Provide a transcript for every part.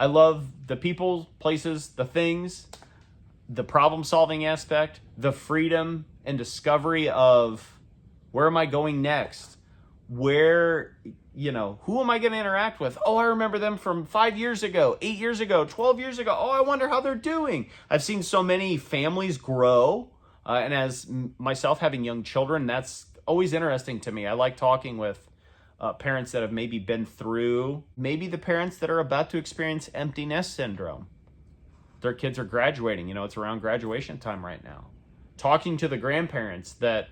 I love the people, places, the things, the problem-solving aspect, the freedom and discovery of where am I going next? Where, who am I going to interact with? Oh, I remember them from 5 years ago, 8 years ago, 12 years ago. Oh, I wonder how they're doing. I've seen so many families grow. And as myself having young children, that's always interesting to me. I like talking with parents that have maybe been through, maybe the parents that are about to experience empty nest syndrome. Their kids are graduating. It's around graduation time right now. Talking to the grandparents that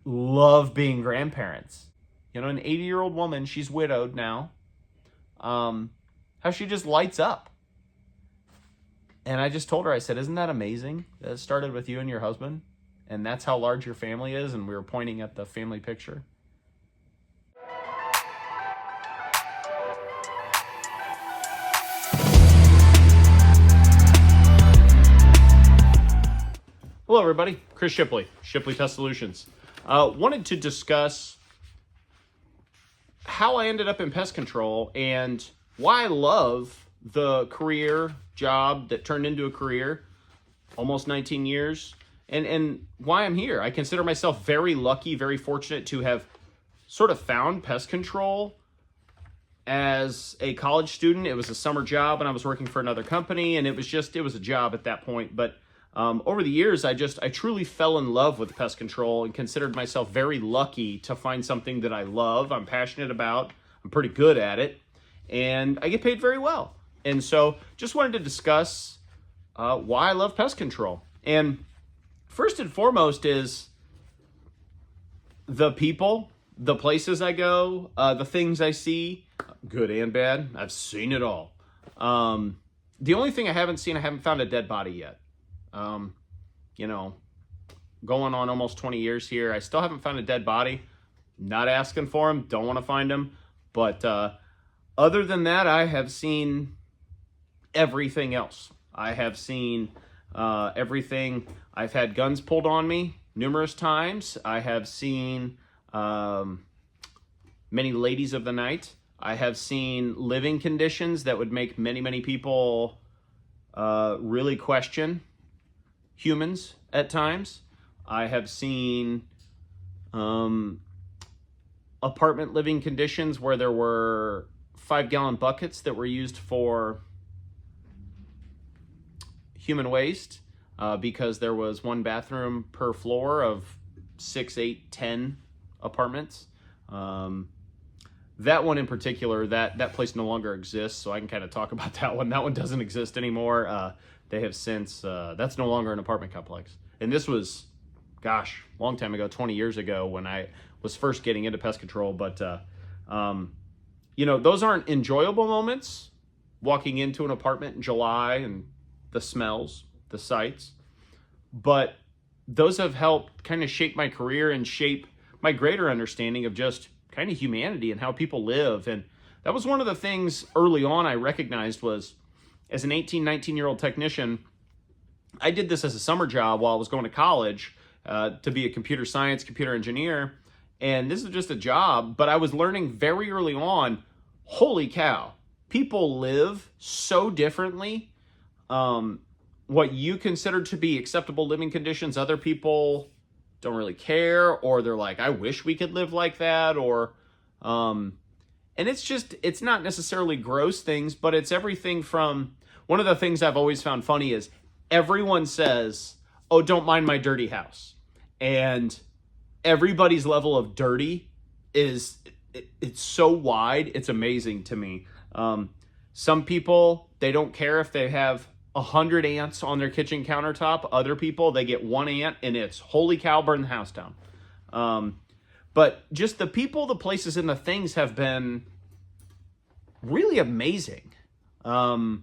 love being grandparents. An 80-year-old woman, she's widowed now, how she just lights up. And I just told her, I said, isn't that amazing? That it started with you and your husband, and that's how large your family is, and we were pointing at the family picture. Hello, everybody. Chris Shipley, Shipley Pest Solutions. Wanted to discuss how I ended up in pest control and why I love the career job that turned into a career, almost 19 years, and why I'm here. I consider myself very lucky, very fortunate to have sort of found pest control as a college student. It was a summer job and I was working for another company, and it was a job at that point. But over the years, I truly fell in love with pest control and considered myself very lucky to find something that I love, I'm passionate about, I'm pretty good at it, and I get paid very well. And so just wanted to discuss why I love pest control. And first and foremost is the people, the places I go, the things I see, good and bad. I've seen it all. The only thing I haven't found a dead body yet. Going on almost 20 years here, I still haven't found a dead body. Not asking for them, don't want to find them. But other than that, I have seen everything else. I have seen everything. I've had guns pulled on me numerous times. I have seen many ladies of the night. I have seen living conditions that would make many, many people really question humans at times. I have seen apartment living conditions where there were 5-gallon buckets that were used for human waste because there was one bathroom per floor of 6, 8, 10 apartments. That one in particular, that place no longer exists, so I can kind of talk about that one. That one doesn't exist anymore. They have since, that's no longer an apartment complex. And this was, gosh, a long time ago, 20 years ago when I was first getting into pest control. But, those aren't enjoyable moments, walking into an apartment in July and the smells, the sights. But those have helped kind of shape my career and shape my greater understanding of just kind of humanity and how people live. And that was one of the things early on I recognized was, as an 18, 19-year-old technician, I did this as a summer job while I was going to college to be a computer science, computer engineer. And this is just a job, but I was learning very early on, holy cow, people live so differently. What you consider to be acceptable living conditions, other people don't really care, or they're like, I wish we could live like that, or... And it's not necessarily gross things, but it's everything from, one of the things I've always found funny is everyone says, oh, don't mind my dirty house. And everybody's level of dirty it's so wide, it's amazing to me. Some people, they don't care if they have 100 ants on their kitchen countertop. Other people, they get one ant and it's, holy cow, burn the house down. But just the people, the places, and the things have been really amazing. I've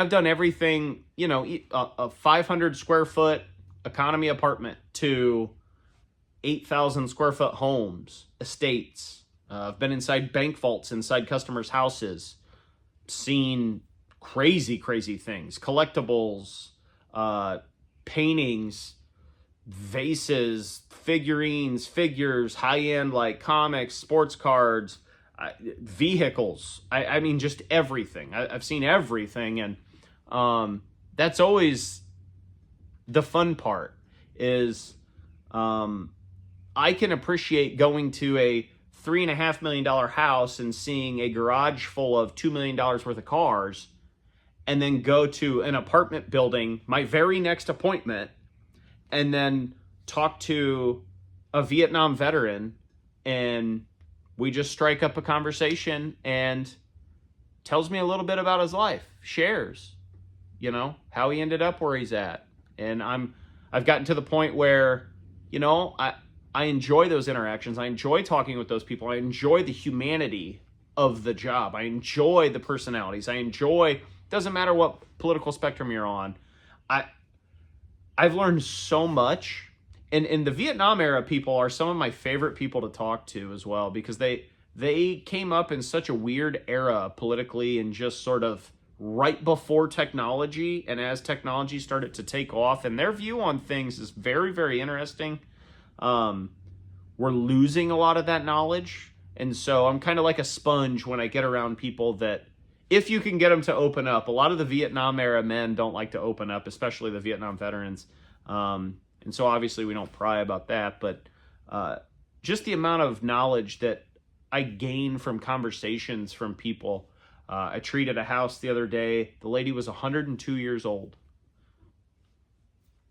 done everything, a 500 square foot economy apartment to 8,000 square foot homes, estates. I've been inside bank vaults, inside customers' houses, seen crazy, crazy things, collectibles, paintings, vases, figurines, figures, high-end like comics, sports cards. vehicles. I mean, just everything. I've seen everything, and that's always the fun part. Is I can appreciate going to a $3.5 million house and seeing a garage full of $2 million worth of cars, and then go to an apartment building, my very next appointment, and then talk to a Vietnam veteran, and we just strike up a conversation, and tells me a little bit about his life, shares, how he ended up where he's at. And I've gotten to the point where, I enjoy those interactions. I enjoy talking with those people. I enjoy the humanity of the job. I enjoy the personalities. I enjoy, doesn't matter what political spectrum you're on. I've learned so much. And in the Vietnam era, people are some of my favorite people to talk to as well, because they came up in such a weird era politically, and just sort of right before technology, and as technology started to take off, and their view on things is very, very interesting. We're losing a lot of that knowledge, and so I'm kind of like a sponge when I get around people that, if you can get them to open up. A lot of the Vietnam era men don't like to open up, especially the Vietnam veterans. And so obviously we don't pry about that, but just the amount of knowledge that I gain from conversations from people. I treated a house the other day. The lady was 102 years old.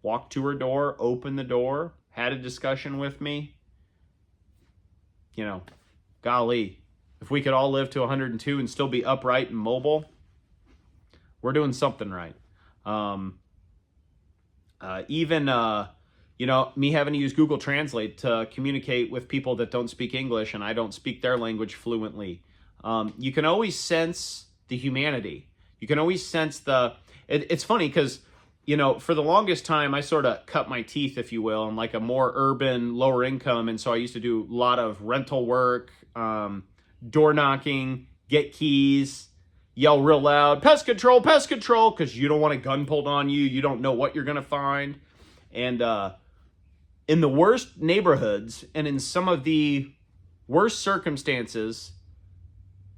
Walked to her door, opened the door, had a discussion with me. Golly, if we could all live to 102 and still be upright and mobile, we're doing something right. Even me having to use Google Translate to communicate with people that don't speak English, and I don't speak their language fluently. You can always sense the humanity. You can always sense it's funny because, for the longest time, I sort of cut my teeth, if you will, in like a more urban, lower income. And so I used to do a lot of rental work, door knocking, get keys, yell real loud, pest control, because you don't want a gun pulled on you. You don't know what you're going to find. And in the worst neighborhoods and in some of the worst circumstances,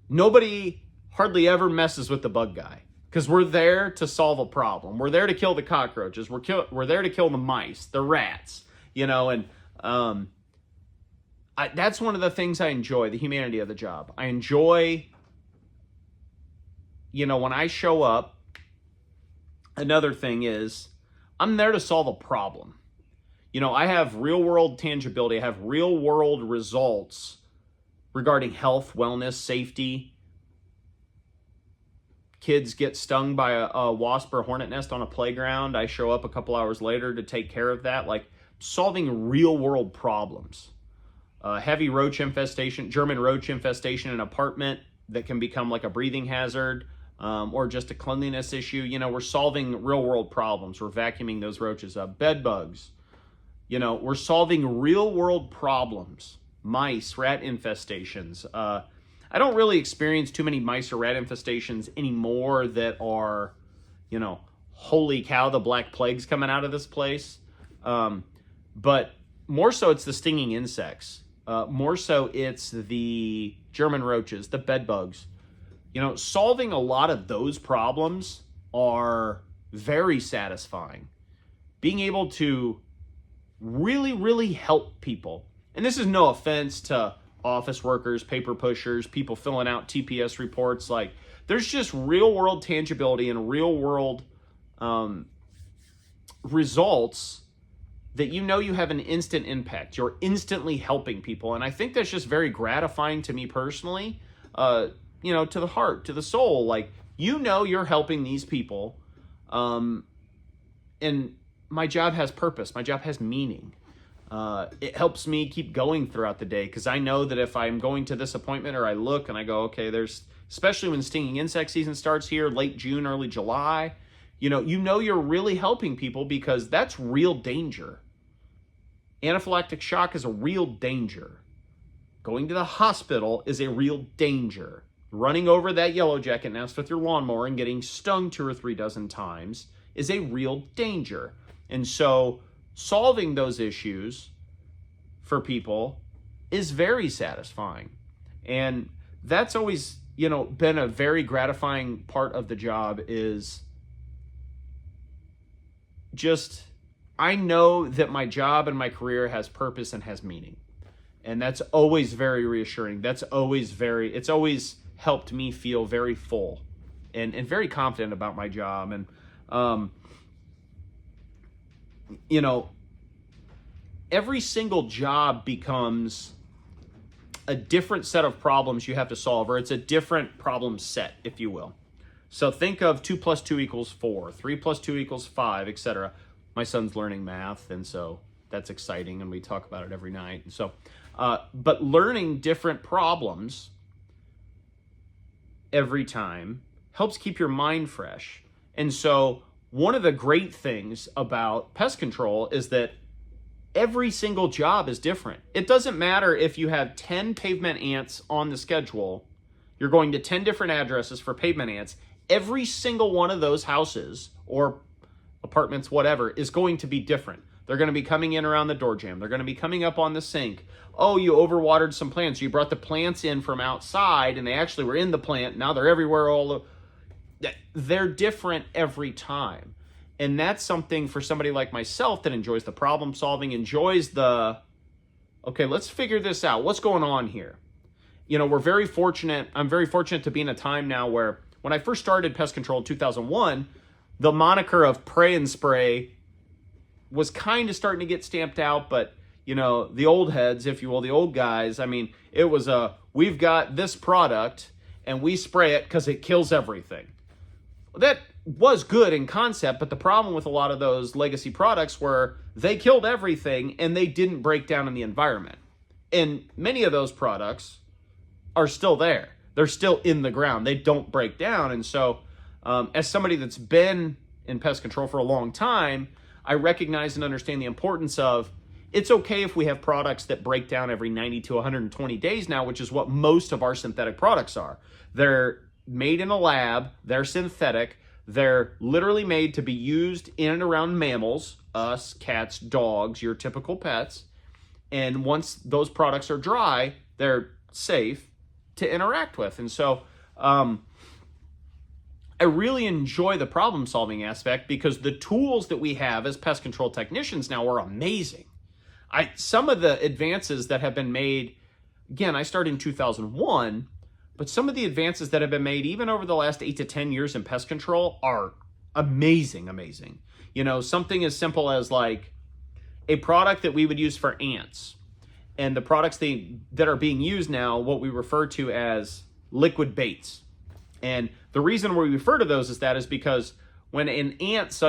nobody hardly ever messes with the bug guy, because we're there to solve a problem. We're there to kill the cockroaches. We're there to kill the mice, the rats, and that's one of the things I enjoy, the humanity of the job. I enjoy, when I show up. Another thing is, I'm there to solve a problem. I have real world tangibility. I have real world results regarding health, wellness, safety. Kids get stung by a wasp or hornet nest on a playground. I show up a couple hours later to take care of that. Like, solving real world problems. Heavy roach infestation, German roach infestation in an apartment that can become like a breathing hazard, or just a cleanliness issue. We're solving real world problems. We're vacuuming those roaches up. Bed bugs. We're solving real world problems. Mice, rat infestations. I don't really experience too many mice or rat infestations anymore that are, holy cow, the Black Plague's coming out of this place. But more so it's the stinging insects. More so it's the German roaches, the bed bugs. Solving a lot of those problems are very satisfying. Being able to really, really help people. And this is no offense to office workers, paper pushers, people filling out TPS reports. Like, there's just real world tangibility and real world results that you have an instant impact. You're instantly helping people. And I think that's just very gratifying to me personally, to the heart, to the soul. Like, you're helping these people. And my job has purpose. My job has meaning. It helps me keep going throughout the day, because I know that if I'm going to this appointment, or I look and I go, okay, especially when stinging insect season starts here, late June, early July, you're really helping people, because that's real danger. Anaphylactic shock is a real danger. Going to the hospital is a real danger. Running over that yellow jacket nest with your lawnmower and getting stung 2 or 3 dozen times is a real danger. And so solving those issues for people is very satisfying. And that's always, been a very gratifying part of the job, is just, I know that my job and my career has purpose and has meaning. And that's always very reassuring. It's always helped me feel very full and very confident about my job. And, every single job becomes a different set of problems you have to solve, or it's a different problem set, if you will. So think of 2 + 2 = 4, 3 + 2 = 5, etc. My son's learning math, and so that's exciting, and we talk about it every night. And so, but learning different problems every time helps keep your mind fresh. And so one of the great things about pest control is that every single job is different. It doesn't matter if you have 10 pavement ants on the schedule, you're going to 10 different addresses for pavement ants. Every single one of those houses or apartments, whatever, is going to be different. They're going to be coming in around the door jamb. They're going to be coming up on the sink. Oh, you overwatered some plants. You brought the plants in from outside and they actually were in the plant. Now they're everywhere. They're different every time. And that's something for somebody like myself that enjoys the problem solving, enjoys okay, let's figure this out. What's going on here? We're very fortunate. I'm very fortunate to be in a time now where when I first started pest control in 2001, the moniker of pray and spray was kind of starting to get stamped out, but the old heads, if you will, the old guys, it was we've got this product and we spray it because it kills everything. That was good in concept, but the problem with a lot of those legacy products were they killed everything and they didn't break down in the environment. And many of those products are still there. They're still in the ground. They don't break down. And so as somebody that's been in pest control for a long time, I recognize and understand the importance of, it's okay if we have products that break down every 90 to 120 days now, which is what most of our synthetic products are. They're made in a lab. They're synthetic. They're literally made to be used in and around mammals, us, cats, dogs, your typical pets. And once those products are dry, they're safe to interact with. And so I really enjoy the problem solving aspect because the tools that we have as pest control technicians now are amazing. Some of the advances that have been made, again, I started in 2001, but some of the advances that have been made even over the last 8 to 10 years in pest control are amazing. Something as simple as like a product that we would use for ants, and the products that are being used now, what we refer to as liquid baits. And the reason we refer to those as that is because when an ant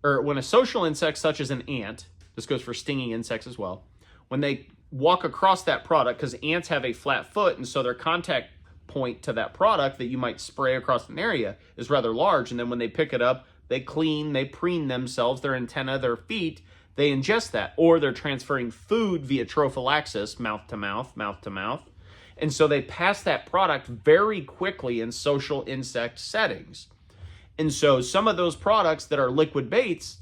when a social insect such as an ant, this goes for stinging insects as well, when they walk across that product, because ants have a flat foot, and so their contact point to that product that you might spray across an area is rather large, and then when they pick it up, they preen themselves, their antenna, their feet, they ingest that, or they're transferring food via trophallaxis, mouth to mouth, and so they pass that product very quickly in social insect settings. And so some of those products that are liquid baits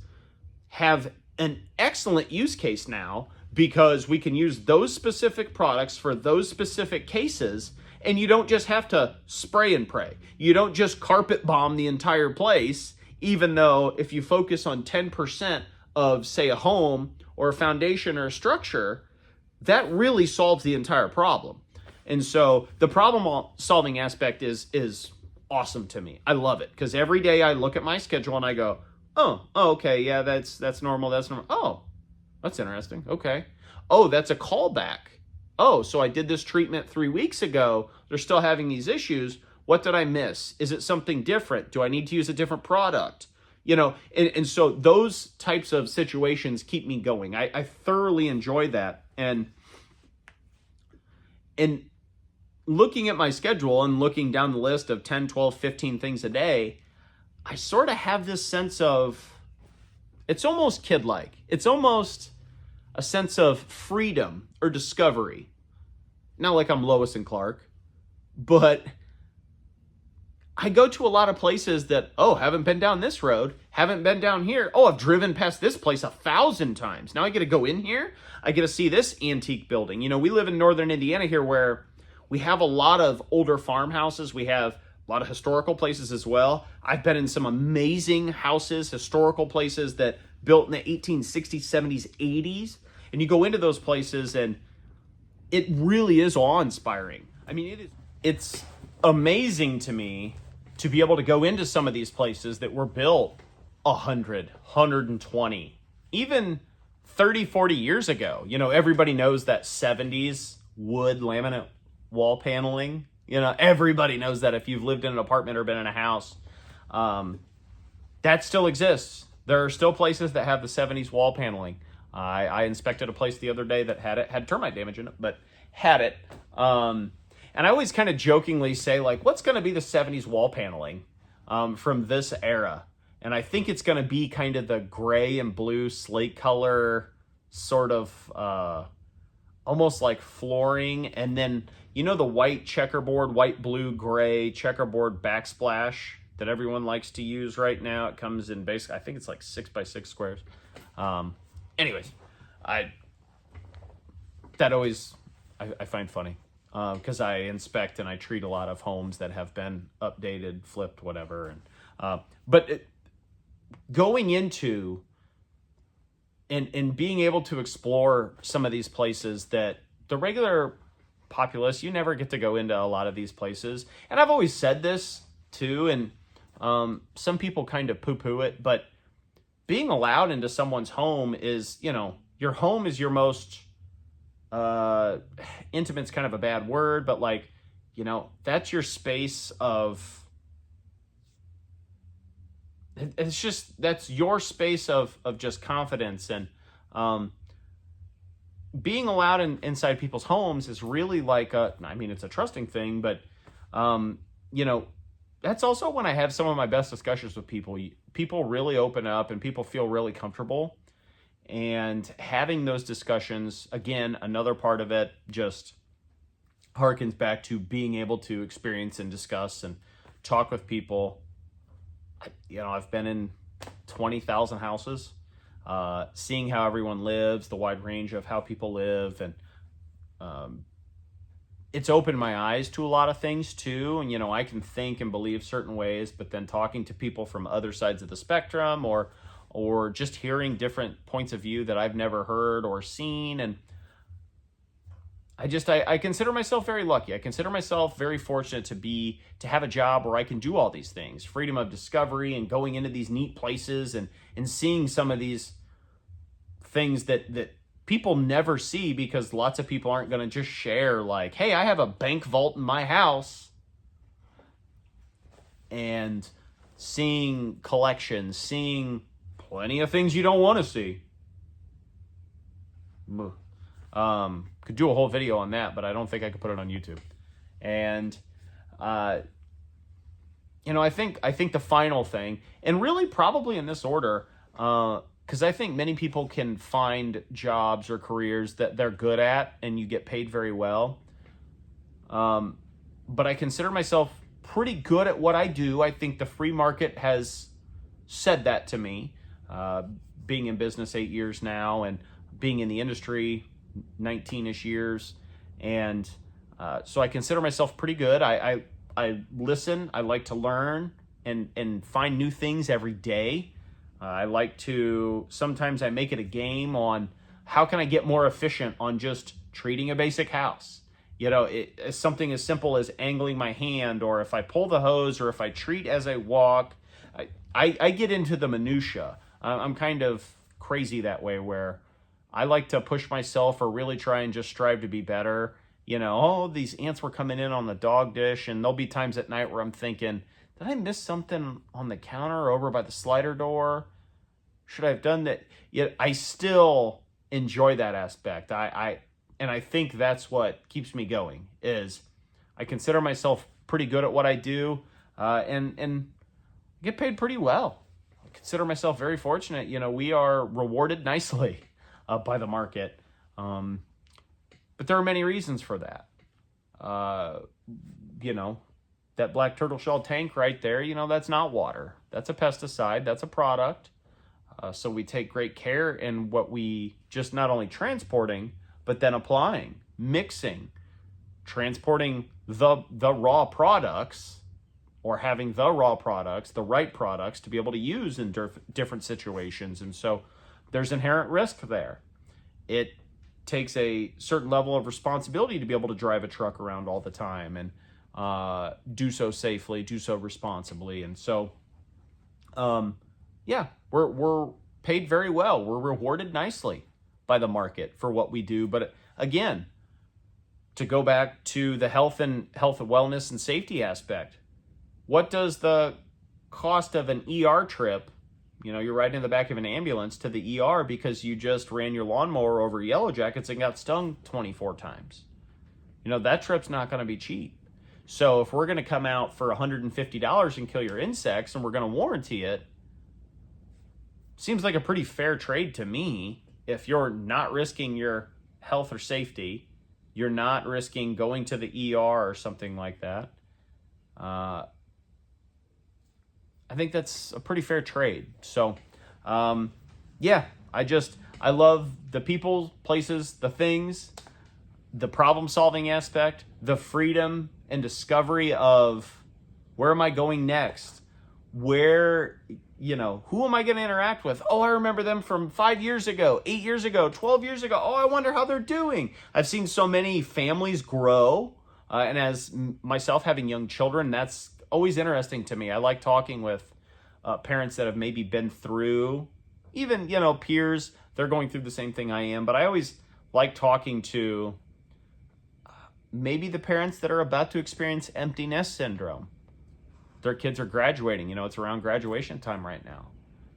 have an excellent use case now, because we can use those specific products for those specific cases, and you don't just have to spray and pray. You don't just carpet bomb the entire place, even though if you focus on 10% of, say, a home or a foundation or a structure, that really solves the entire problem. And so the problem solving aspect is awesome to me. I love it, because every day I look at my schedule and I go, oh, okay, yeah, that's normal, Oh, that's interesting. Okay. Oh, that's a callback. Oh, so I did this treatment 3 weeks ago. They're still having these issues. What did I miss? Is it something different? Do I need to use a different product? And so those types of situations keep me going. I thoroughly enjoy that. And looking at my schedule and looking down the list of 10, 12, 15 things a day, I sort of have this sense of, it's almost kid-like. It's almost a sense of freedom or discovery. Not like I'm Lois and Clark, but I go to a lot of places that, haven't been down this road, haven't been down here. Oh, I've driven past this place 1,000 times. Now I get to go in here. I get to see this antique building. We live in northern Indiana here where We have a lot of older farmhouses. We have a lot of historical places as well. I've been in some amazing houses, historical places that built in the 1860s, 70s, 80s. And you go into those places and it really is awe-inspiring. I mean, it's amazing to me to be able to go into some of these places that were built 100, 120, even 30, 40 years ago. You know, everybody knows that 70s wood laminate wall paneling. You know, everybody knows that if you've lived in an apartment or been in a house. That still exists. There are still places that have the 70s wall paneling. I inspected a place the other day that had termite damage in it, but had it. And I always kind of jokingly say, like, what's going to be the 70s wall paneling from this era? And I think it's going to be kind of the gray and blue slate color, sort of almost like flooring. And then, you know, the white checkerboard, white, blue, gray checkerboard backsplash that everyone likes to use right now. It comes in basically, I think it's like 6x6 squares. Anyways, I find funny. Because I inspect and I treat a lot of homes that have been updated, flipped, whatever. But going into and being able to explore some of these places that the regular populace, you never get to go into a lot of these places. And I've always said this too, and some people kind of poo-poo it, but being allowed into someone's home is, you know, your home is your most... intimate's kind of a bad word, but like, you know, that's your space of, it's just, that's your space of just confidence. And being allowed inside people's homes is really like I mean, it's a trusting thing, but you know, that's also when I have some of my best discussions with people. People really open up and people feel really comfortable. And having those discussions, again, another part of it just harkens back to being able to experience and discuss and talk with people. You know, I've been in 20,000 houses, seeing how everyone lives, the wide range of how people live. And it's opened my eyes to a lot of things too. And, you know, I can think and believe certain ways, but then talking to people from other sides of the spectrum or just hearing different points of view that I've never heard or seen. And I consider myself very lucky. I consider myself very fortunate to have a job where I can do all these things. Freedom of discovery and going into these neat places and seeing some of these things that people never see, because lots of people aren't going to just share like, hey, I have a bank vault in my house. And seeing collections, seeing plenty of things you don't want to see. Could do a whole video on that, but I don't think I could put it on YouTube. And you know, I think the final thing, and really probably in this order, because I think many people can find jobs or careers that they're good at and you get paid very well. But I consider myself pretty good at what I do. I think the free market has said that to me. Being in business 8 years now and being in the industry 19-ish years. And so I consider myself pretty good. I listen. I like to learn and find new things every day. I like to, sometimes I make it a game on how can I get more efficient on just treating a basic house. You know, it's something as simple as angling my hand, or if I pull the hose, or if I treat as I walk. I get into the minutia. I'm kind of crazy that way, where I like to push myself or really try and just strive to be better. You know, oh, these ants were coming in on the dog dish, and there'll be times at night where I'm thinking, did I miss something on the counter over by the slider door? Should I have done that? Yet I still enjoy that aspect. And I think that's what keeps me going, is I consider myself pretty good at what I do, and get paid pretty well. Consider myself very fortunate. You know, we are rewarded nicely by the market. But there are many reasons for that. You know, that black turtle shell tank right there, you know, that's not water. That's a pesticide. That's a product. So we take great care in what we just not only transporting, but then applying, mixing, transporting the raw products, or having the raw products, the right products to be able to use in different situations. And so there's inherent risk there. It takes a certain level of responsibility to be able to drive a truck around all the time and do so safely, do so responsibly. And so, yeah, we're paid very well. We're rewarded nicely by the market for what we do. But again, to go back to the health and wellness and safety aspect, what does the cost of an ER trip, you're riding in the back of an ambulance to the ER because you just ran your lawnmower over Yellow Jackets and got stung 24 times. That trip's not going to be cheap. So if we're going to come out for $150 and kill your insects and we're going to warranty it, seems like a pretty fair trade to me. If you're not risking your health or safety, you're not risking going to the ER or something like that. I think that's a pretty fair trade. So, yeah, I love the people, places, the things, the problem-solving aspect, the freedom and discovery of where am I going next? Who am I going to interact with? Oh, I remember them from 5 years ago, 8 years ago, 12 years ago. Oh, I wonder how they're doing. I've seen so many families grow. And as myself having young children, that's always interesting to me. I like talking with parents that have maybe been through, even, peers, they're going through the same thing I am. But I always like talking to maybe the parents that are about to experience empty nest syndrome. Their kids are graduating. It's around graduation time right now.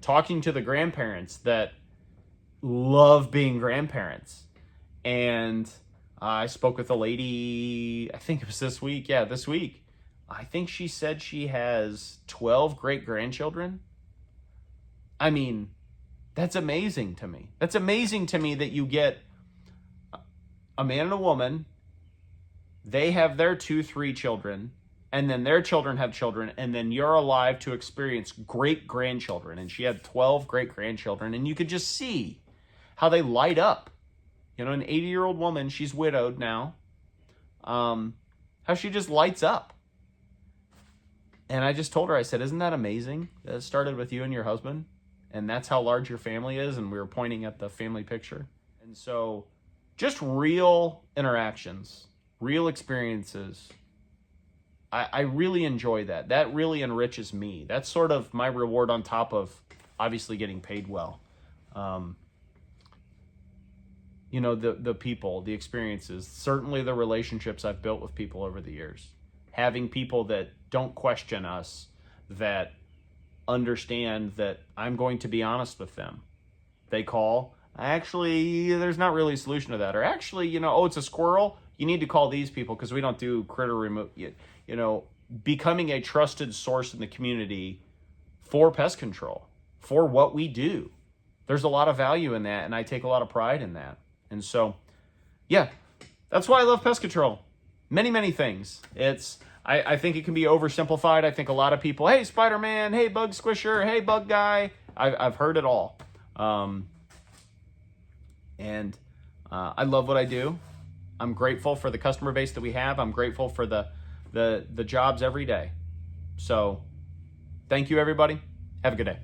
Talking to the grandparents that love being grandparents. And I spoke with a lady, I think it was this week. Yeah, this week. I think she said she has 12 great-grandchildren. I mean, that's amazing to me. That's amazing to me that you get a man and a woman, they have their 2-3 children, and then their children have children, and then you're alive to experience great-grandchildren. And she had 12 great-grandchildren, and you could just see how they light up. An 80-year-old woman, she's widowed now, how she just lights up. And I just told her, I said, isn't that amazing? That it started with you and your husband, and that's how large your family is, and we were pointing at the family picture. And so just real interactions, real experiences, I really enjoy that. That really enriches me. That's sort of my reward on top of obviously getting paid well. The people, the experiences, certainly the relationships I've built with people over the years. Having people that don't question us, that understand that I'm going to be honest with them. They call, actually, there's not really a solution to that. Or actually, it's a squirrel. You need to call these people because we don't do critter remove. Becoming a trusted source in the community for pest control, for what we do. There's a lot of value in that, and I take a lot of pride in that. And so, yeah, that's why I love pest control. Many, many things. I think it can be oversimplified. I think a lot of people, hey, Spider-Man, hey, bug squisher, hey, bug guy. I've heard it all. And I love what I do. I'm grateful for the customer base that we have. I'm grateful for the jobs every day. So thank you, everybody. Have a good day.